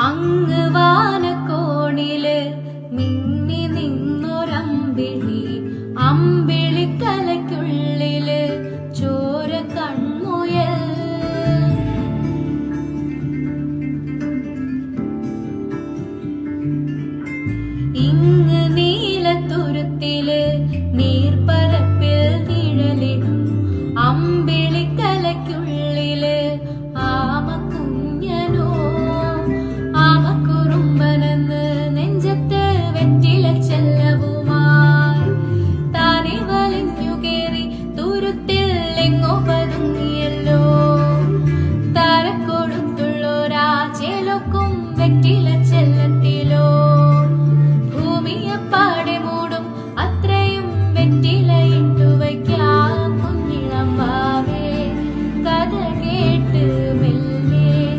അങ്ങ് വാനക്കോണില് മിന്നി നിന്നൊരമ്പിളി, അമ്പിളിക്കലയ്ക്കുള്ളില് ചോര കൺമുയൽ. ഇങ്ങ് നീലത്തുരുത്തില് നീർപ്പരപ്പിൽ നിഴലിടും അമ്പിളിക്കലയ്ക്കുള്ളില് ആമക്കുഞ്ഞനോ. ആമക്കുറുമ്പനെന്ന് നെഞ്ചത്ത് വെറ്റില ചെല്ലവുമായി താനെ വലിഞ്ഞു കേറി തുരുത്തിൽ എങ്ങോ പതുങ്ങിയല്ലോ. തരക്കൊടുത്തുള്ളോരാ ചേലൊക്കും വെറ്റില